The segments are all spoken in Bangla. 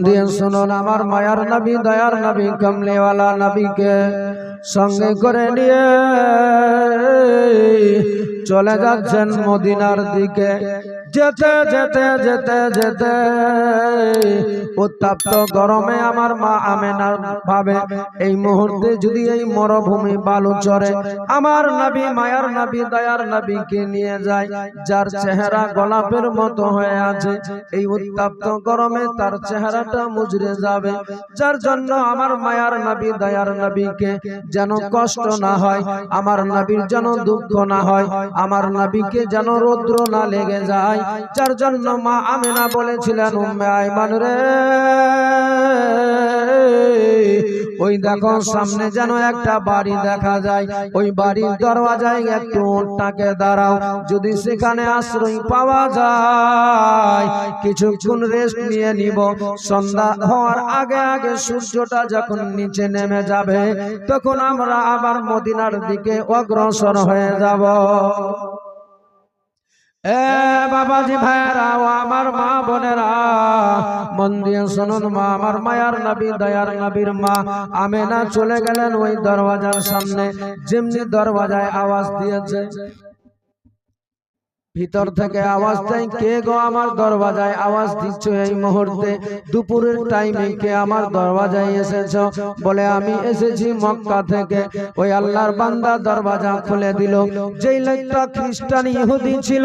দিয়ে শুনুন, আমার মায়ার নবী, দয়ার নবী, কমলিওয়ালা নবীকে সঙ্গে করে নিয়ে চলে যাচ্ছেন মদিনার দিকে। যেতে যেতে যেতে যেতে উত্তপ্ত গরমে আমার মা আমেনা ভাবে, এই মুহূর্তে যদি এই মরুভূমি বালু চরে আমার নবী, মায়ার নবী, দয়ার নবীকে নিয়ে যায়, যার চেহারা গোলাপের মতো হয়ে আছে, এই উত্তপ্ত গরমে তার চেহারাটা মুজরে যাবে। যার জন্য আমার মায়ার নবী, দয়ার নবীকে যেন কষ্ট না হয়, আমার নবীর যেন দুঃখ না হয়, আমার নবীকে যেন রৌদ্র না লেগে যায়, যার জন্য মা আমেনা বলেছিলেন, উম্মে আইমান রে, ওই দেখো সামনে যেন একটা বাড়ি দেখা যায়, ওই বাড়ির দরওয়াজায় একটু উটটাকে দাঁড়াও, যদি সেখানে আশ্রয় পাওয়া যায় কিছুক্ষণ রেস্ট নিয়ে নিব, সন্ধ্যা হওয়ার আগে আগে সূর্যটা যখন নিচে নেমে যাবে তখন আমরা আবার মদিনার দিকে অগ্রসর হয়ে যাব। এ বাবাজি ভাইরা, ও আমার মা বোনেরা, মন দিয়ে শুনুন, মা আমার মায়ার নবী, দয়ার নবীর মা আমেনা চলে গেলেন ওই দরওয়াজার সামনে। যেমনি দরওয়াজায় আওয়াজ দিয়েছে, ভিতর থেকে আওয়াজ দেয়, কে গো আমার দরওয়াজায় আওয়াজ দিচ্ছ এই মুহূর্তে, দুপুরের টাইমে কে আমার দরওয়াজায় এসেছ? বলে, আমি এসেছি মক্কা থেকে। ওই আল্লাহর বান্দা দরওয়াজা খুলে দিল। যেই লোকটা খ্রিস্টান ইহুদি ছিল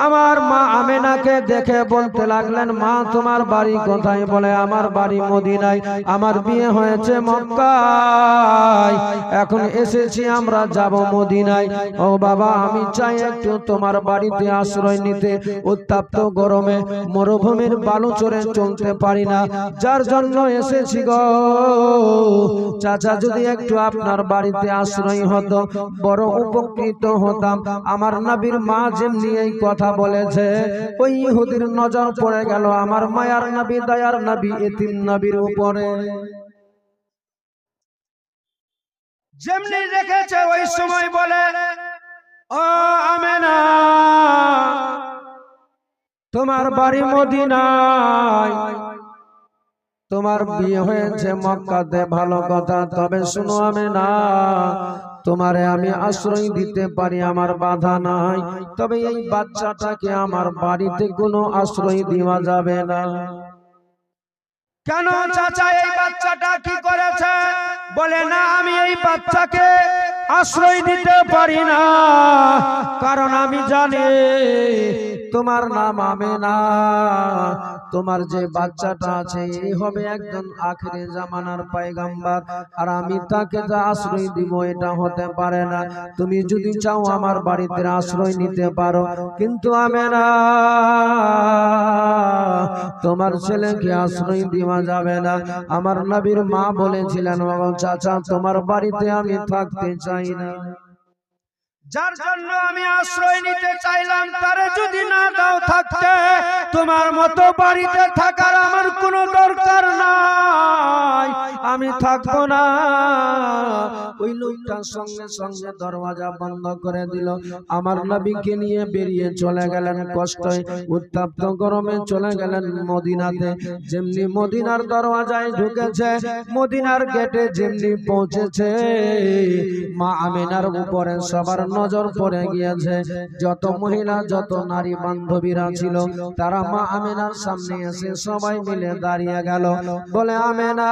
আমার মা আমেনাকে দেখে বলতে লাগলেন, মা তোমার বাড়ি কোথায়? বলে, আমার বাড়ি মদিনায়, আমার বিয়ে হয়েছে মক্কায়, এখন এসেছি আমরা যাব মদিনায়। ও বাবা, আমি চাই একটু তোমার বাড়িতে আশ্রয় নিতে, উত্তপ্ত গরমে মরুভূমির বালু চড়ে চলতে পারি না, যার জন্য এসেছি গো। চাচা, যদি একটু আপনার বাড়িতে আশ্রয় হতো বড় উপকৃত হতাম। আমার নবীর মা যেমনি এই কথা বলেছে, ওই ইহুদির নজর পড়ে গেল আমার মায়ার নবী, দয়ার নবী, এতিম নবীর উপরে। যেমনি দেখেছে ওই সময় বলে, ও আমেনা, তোমার বাড়ি মদিনায়, তোমার বিয়ে হয়েছে মক্কাতে, ভালো কথা, তবে শুনো আমেনা, তোমারে আমি আশ্রয় দিতে পারি, আমার বাধা নাই, তবে এই বাচ্চাটাকে আমার বাড়িতে কোনো আশ্রয় দেওয়া যাবে না। কেন চাচা, এই বাচ্চাটা কি করেছে? বলে, না, আমি এই বাচ্চাকে আশ্রয় দিতে পারি না, কারণ আমি জানি তোমার নাম আমেনা, তোমার যে বাচ্চাটা আছে এই হবে একজন আখিরে জামানার পয়গম্বর, আর আমি তাকে যা আশ্রয় দিব এটা হতে পারে না। তুমি যদি চাও আমার বাড়িতে আশ্রয় নিতে পারো, কিন্তু আমেনা, তোমার ছেলেকে আশ্রয় দেওয়া যাবে না। আমার নবীর মা বলেছিলেন, চাচা তোমার বাড়িতে আমি থাকতে চাই না, যার জন্য আমি আশ্রয় নিতে চাইলাম, তারে যদি না দাও থাকতে, তোমার মতো বাড়িতে থাকার আমার কোনো দরকার নাই, আমি থাকবো না। ওই লোকটা সঙ্গে সঙ্গে দরওয়াজা বন্ধ করে দিল, আমার নবীকে নিয়ে বেরিয়ে চলে গেলেন কষ্টে উত্তপ্ত গরমে চলে গেলেন মদিনাতে। যেমনি মদিনার দরওয়াজায় ঢুকেছে, মদিনার গেটে যেমনি পৌঁছেছে, মা আমেনার উপরে সবার নজর পড়ে গিয়েছে। যত মহিলা, যত নারী বান্ধবীরা ছিল, তারা মা আমেনার সামনে এসে সবাই মিলে দাঁড়িয়ে গেল। বলে, আমেনা,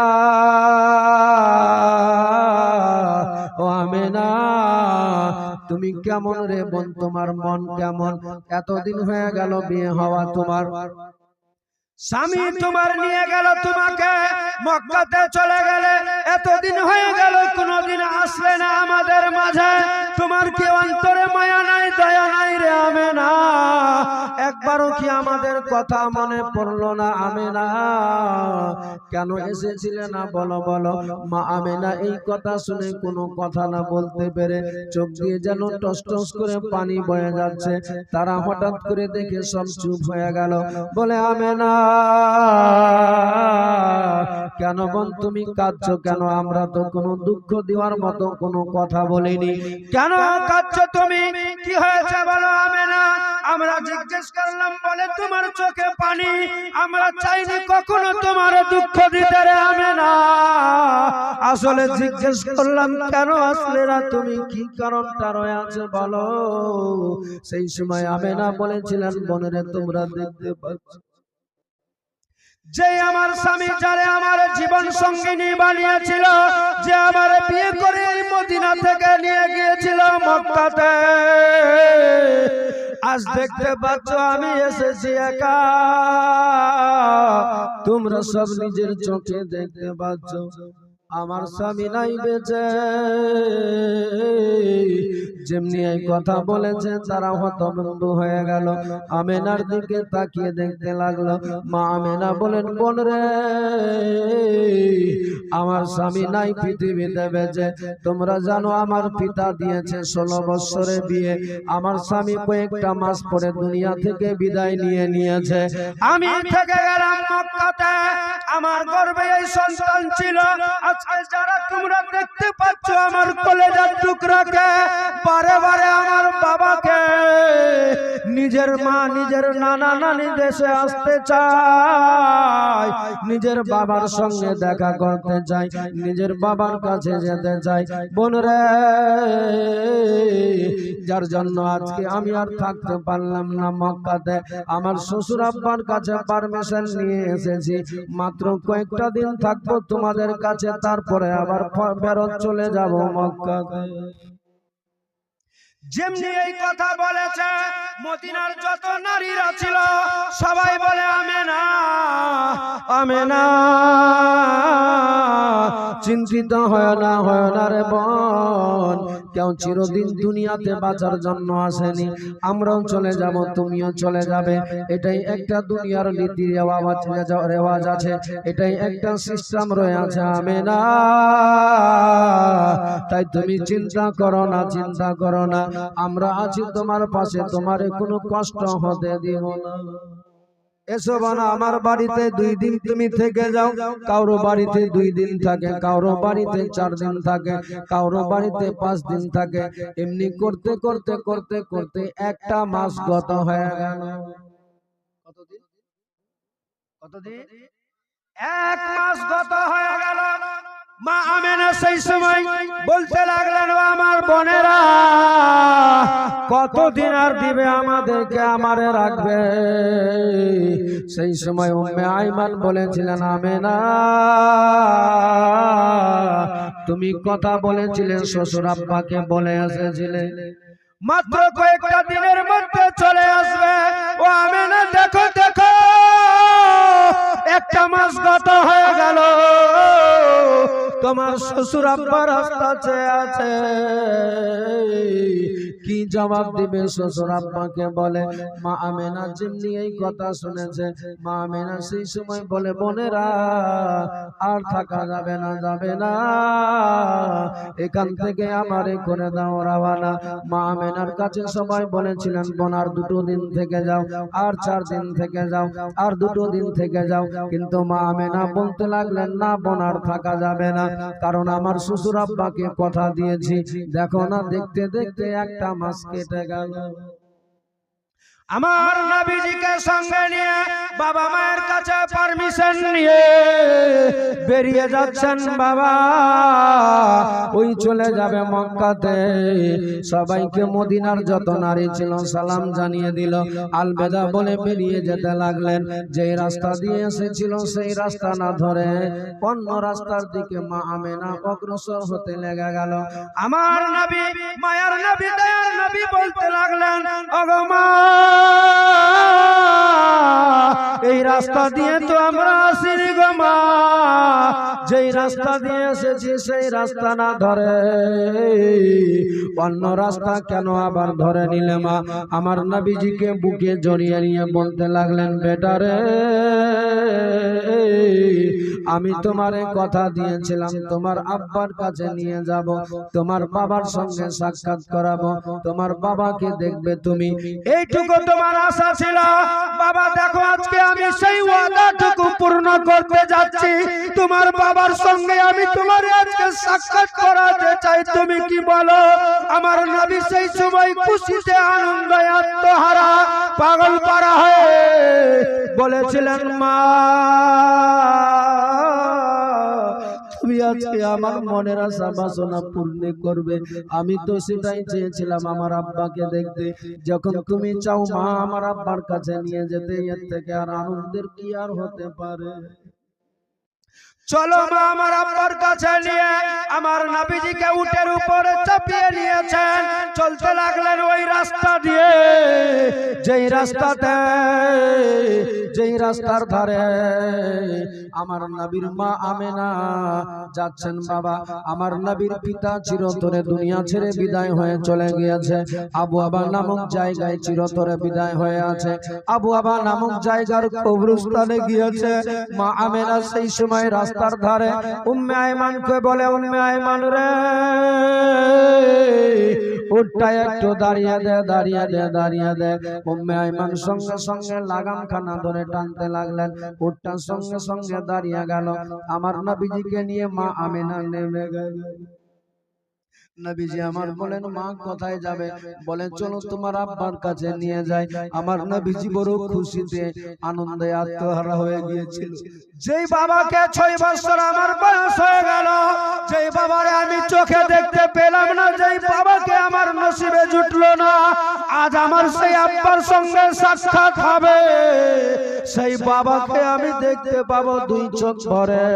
ও আমেনা, তুমি কেমন রে বোন? তোমার মন কেমন? এতদিন হয়ে গেল বিয়ে হওয়া, তোমার স্বামী তোমার নিয়ে গেল তোমাকে মক্কাতে, চলে গেলে এতদিন হয়ে গেল, কোনদিন আসলে না আমাদের মাঝে, তোমার কি অন্তরে মায়া নাই, দয়া নাই রে আমেনা? একবারও কি আমাদের কথা মনে পড়লো না আমেনা? কেন এসেছিলে না বলো বলো? মা আমেনা এই কথা শুনে কোনো কথা না বলতে পেরে চোখ দিয়ে যেন টস টস করে পানি বয়ে যাচ্ছে। তারা হঠাৎ করে দেখে সব চুপ হয়ে গেল। বলে, আমেনা, কেন বোন তুমি কাঁদছো কেন? আমরা তো কোনো দুঃখ দেওয়ার মতো কোনো কথা বলিনি, কেন কাঁদছো তুমি? কি হয়েছে বলো আমেনা? আমরা জিজ্ঞেস করলাম, বলে তোমার চোখে পানি, আমরা চাইনি কখনো তোমার দুঃখ দিতে রে আমেনা। আসলে জিজ্ঞেস করলাম কেন আসলে না তুমি, কি কারণটা রয়েছে বলো। সেই সময় আমেনা বলেছিলেন, বোনেরে তোমরা দেখতে পাচ্ছ যে আমার স্বামী যারে আমার জীবন সঙ্গিনী বানিয়েছিল, যে আমার বিয়ে করে মদিনা থেকে নিয়ে গিয়েছিল মক্কাতে, আজ দেখতে পাচ্ছ আমি এসেছি একা। তোমরা সব নিজের চোখে দেখতে পাচ্ছ আমার স্বামী নাই বেঁচে। যেমনি এই কথা বলেছে তারা হতভম্ব হয়ে গেল, আমেনার দিকে তাকিয়ে দেখতে লাগলো। মা আমেনা বলেন, বোন রে আমার স্বামী নাই পৃথিবীতে বেঁচে। তোমরা জানো আমার পিতা দিয়েছে 16 বছরে বিয়ে, আমার স্বামী কয়েকটা মাস পরে দুনিয়া থেকে বিদায় নিয়েছে। আমি থেকে গেলাম মক্কাতে, আমার গর্ভে এই সন্তান ছিল। আজকে যারা তোমরা দেখতে পাচ্ছ আমার কলেজার টুকরাকে, বারে বারে আমার বাবাকে, নিজের মা নিজের নানা নানি দেশে আসতে চায়, নিজের বাবার সঙ্গে দেখা করতে চাই, নিজের বাবার কাছে যেতে চাই। বোনরে যার জন্য আজকে আমি আর থাকতে পারলাম না মক্কাতে, আমার শ্বশুর আব্বার কাছে পারমিশন নিয়ে এসেছি, মাত্র কয়েকটা দিন থাকবো তোমাদের কাছে, তারপরে আবার ফেরত চলে যাব মক্কাতে। যেমনি এই কথা বলেছে, মদিনার যত নারীরা ছিল সবাই বলে আমেনা আমেনা। চিন্তিত হয় না রে বোন, কেউ চিরদিন দুনিয়াতে বাঁচার জন্য আসেনি। আমরাও চলে যাব, তুমিও চলে যাবে, এটাই একটা দুনিয়ার নীতি রেওয়াজ আছে, এটাই একটা সিস্টেম রয়েছে আমেনা। তাই তুমি চিন্তা করো না, আমরা আছি তোমার পাশে, তোমার কোনো কষ্ট হতে দিব না। এসো বানা আমার বাড়িতে 2 দিন তুমি থেকে যাও, কারো বাড়িতে 2 দিন থাকে, কারো বাড়িতে 4 দিন থাকে, কারো বাড়িতে 5 দিন থাকে। এমনি করতে করতে করতে করতে একটা মাস গত হয়ে গেল। কতদিন? 1 মাস গত হয়ে গেল। মা আমেনা সেই সময় বলতে লাগলেন, আমার বোনেরা কতদিন আর দিবে আমাদেরকে, আমারে রাখবে? সেই সময় উম্মে আইমান বলেছিলেন, আমেনা তুমি কথা বলেছিলে, শ্বশুর আব্বাকে বলে এসেছিলে মাত্র কয়েকটা দিনের মধ্যে চলে আসবে। ও আমেনা দেখো একটা মাস গত হয়ে গেল, তোমার শ্বশুর আব্বা রাস্তা চেয়ে আছে, কি জবাব দিবে শ্বশুর আব্বাকে? বলে মা আমেনা যেমনি এই কথা শুনেছে, মা আমেনা সেই সময় বলে, বোনেরা আর থাকা যাবে না, এখান থেকে আমারে করে দাও রওনা। মা আমেনার কাছে সবাই বলেছিলেন, বোন আর 2 দিন থেকে যাও, আর 4 দিন থেকে যাও, আর 2 দিন থেকে যাও। কিন্তু মা আমেনা বলতে লাগলেন, না বোন আর থাকা যাবে না, কারণ আমার শ্বশুর আব্বাকে কথা দিয়েছি। দেখো না, দেখতে দেখতে একটা মাস কেটে গেল। আমার নবীজিকে সঙ্গে নিয়ে বাবা মায়ের কাছে পারমিশন নিয়ে বেরিয়ে যাচ্ছেন বাবা, ওই চলে যাবে মক্কাতে। সবাইকে মদিনার যত নারী ছিল সালাম জানিয়ে দিল, আলবেদা বলে বেরিয়ে যেতে লাগলেন। যে রাস্তা দিয়ে এসেছিল সেই রাস্তা না ধরে অন্য রাস্তার দিকে মা আমেনা অগ্রসর হতে লেগে গেল। আমার নবী, মায়ার নবী, দয়ার নবী বলতে লাগলেন, ওগো মা, এই রাস্তা দিয়ে তো আমরা আসিনি গো মা, যেই রাস্তা দিয়ে এসেছি সেই রাস্তা না ধরে অন্য রাস্তা কেন আবার ধরে নিলে মা? আমার নবীজিকে বুকে জড়িয়ে নিয়ে বলতে লাগলেন, বেটা রে আমি তোমারে কথা দিয়েছিলাম তোমার আব্বার কাছে নিয়ে যাব, তোমার বাবার সঙ্গে সাক্ষাৎ করাবো, তোমার বাবাকে দেখবে তুমি, এইটুকু তোমার আশা ছিল। বাবা দেখো আজকে আমি সেই ওয়াদাটুকু পূর্ণ করতে যাচ্ছি, তোমার বাবার সঙ্গে আমি তোমারে আজকে সাক্ষাৎ করাতে চাই, তুমি কি বলো? আমার নবী সেই সময় খুশিতে আনন্দে আত্মহারা পাগল পারা হয়ে বলেছিলেন, মা তুমি আজকে আমার মনের আশা বাসনা পূর্ণ করবে। আমি তো সেটাই চেয়েছিলাম আমার আব্বাকে দেখতে, যখন তুমি চাও মা আমার আব্বার কাছে নিয়ে যেতে, এর থেকে আর আনন্দের কি আর হতে পারে? চলো মা আমার আব্বার কাছে নিয়ে। আমার নবীজিকে উটের উপরে চাপিয়ে নিয়েছেন, চলতে লাগলেন ওই রাস্তা দিয়ে, যেই রাস্তাতে যেই রাস্তার ধারে আমার নবীর মা আমেনা যাচ্ছেন। বাবা আমার নবীর পিতা চিরতরে দুনিয়া ছেড়ে বিদায় হয়ে চলে গিয়েছে, আবু আবা নামক জায়গায় চিরতরে বিদায় হয়ে আছে। আবু আবা নামক জায়গার কবরস্থানে গিয়েছে। মা আমেনা সেই সময় রাস্তার ধারে উম্মে আয়মানকে বলে, উম্মে আয়মান রে, উটটা একটু দাঁড়িয়ে দে, দাঁড়িয়ে দে, দাঁড়িয়ে দে। উম্মে আয়মান সঙ্গে সঙ্গে লাগাম খানা ধরে টানতে লাগলেন, উটটা সঙ্গে সঙ্গে দাঁড়িয়ে গেল। আমার নবীজিকে নিয়ে মা আমেনা নেমে গেল। নবীজি আমার বলেন, মা কোথায় যাবে? বলেন চলো তোমার আব্বার কাছে নিয়ে যাই। আমার নবীজি বড় খুশিতে আনন্দে আত্মহারা হয়ে গিয়েছিল। যেই বাবাকে 6 বছর আমার বয়স হয়ে গেল, যেই বাবারে আমি চোখে দেখতে পেলাম না, যেই বাবাকে আমার নসিবে জুটলো না, আজ আমার সেই আব্বার সঙ্গে সাক্ষাৎ হবে, সেই বাবাকে আমি দেখতে পাবো 2 চোখ ভরে।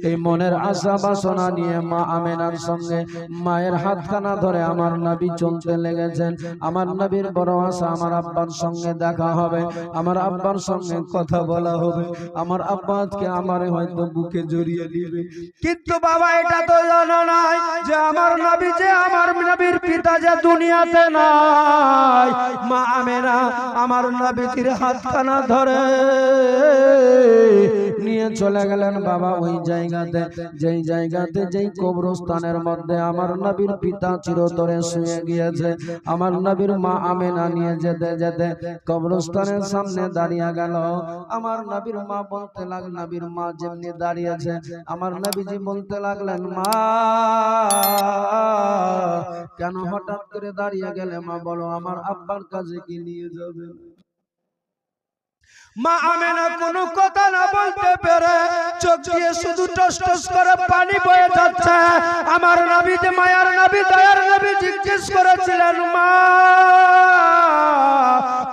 এই মনের আশা বাসনা নিয়ে মা আমেনার সঙ্গে মায়ের হাতখানা ধরে আমার নবী চলতে লেগেছেন। আমার নবীর বড় আশা আমার আব্বার সঙ্গে দেখা হবে, আমার আব্বার সঙ্গে কথা বলা হবে, আমার আব্বা আজকে আমারে হয়তো বুকে জড়িয়ে নিবে। কিন্তু বাবা এটা তো জানো নাই যে আমার নবী, যে আমার নবীর পিতা যে দুনিয়াতে নাই। মা আমেনা আমার নবীর হাতখানা ধরে নিয়ে চলে গেলেন বাবা ওই জায়গাতে, যেই জায়গাতে যেই কবরস্থানের মধ্যে আমার নবীর পিতা চিরতরে শুয়ে গিয়েছে। আমার নবীর মা আমেনা নিয়ে যেতে যেতে কবরস্থানের সামনে দাঁড়িয়ে গেল। আমার নবীর মা বলতে লাগলেন, নবীর মা যেমনি দাঁড়িয়েছে আমার নবীজি বলতে লাগলেন, মা কেন হঠাৎ করে দাঁড়িয়ে গেলে? মা বলো আমার আব্বার কাছে কি নিয়ে যাবে? মা আমেনা কোনো কথা না বলতে পেরে চোখ দিয়ে শুধু টস টস করে পানি বয়ে যাচ্ছে। আমার নবী, যে মায়ার নবী, দয়ার নবী জিজ্ঞেস করেছিলেন, মা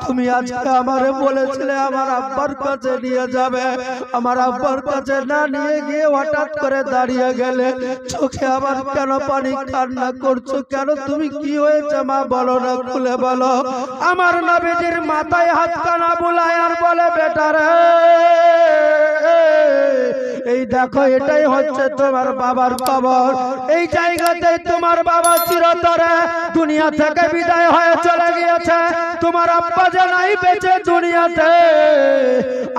তুমি আজকে আমারে বলেছিলে আমার আব্বার কাছে নিয়ে যাবে, আমার আব্বার কাছে না নিয়ে গিয়ে হঠাৎ করে দাঁড়িয়ে গেলে, চোখে আবার কেন পানি কান্না করছো কেন? তুমি কি হয়েছে মা বলো না, খুলে বলো। আমার নবীজির মাথায় হাতখানা বুলায় আর বলে, বেটারে এই দেখো এটাই হচ্ছে তোমার বাবার কবর, এই জায়গাতে তোমার বাবা চিরতরে দুনিয়া থেকে বিদায় হয়ে চলে গিয়েছে, তোমার আব্বা যে নাই বেঁচে দুনিয়াতে।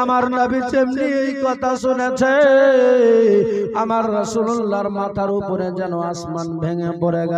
আমার নবী যেমনি এই কথা শুনেছে আমার রাসূলুল্লাহর মাথার উপরে যেন আসমান ভেঙে পড়ে গেল।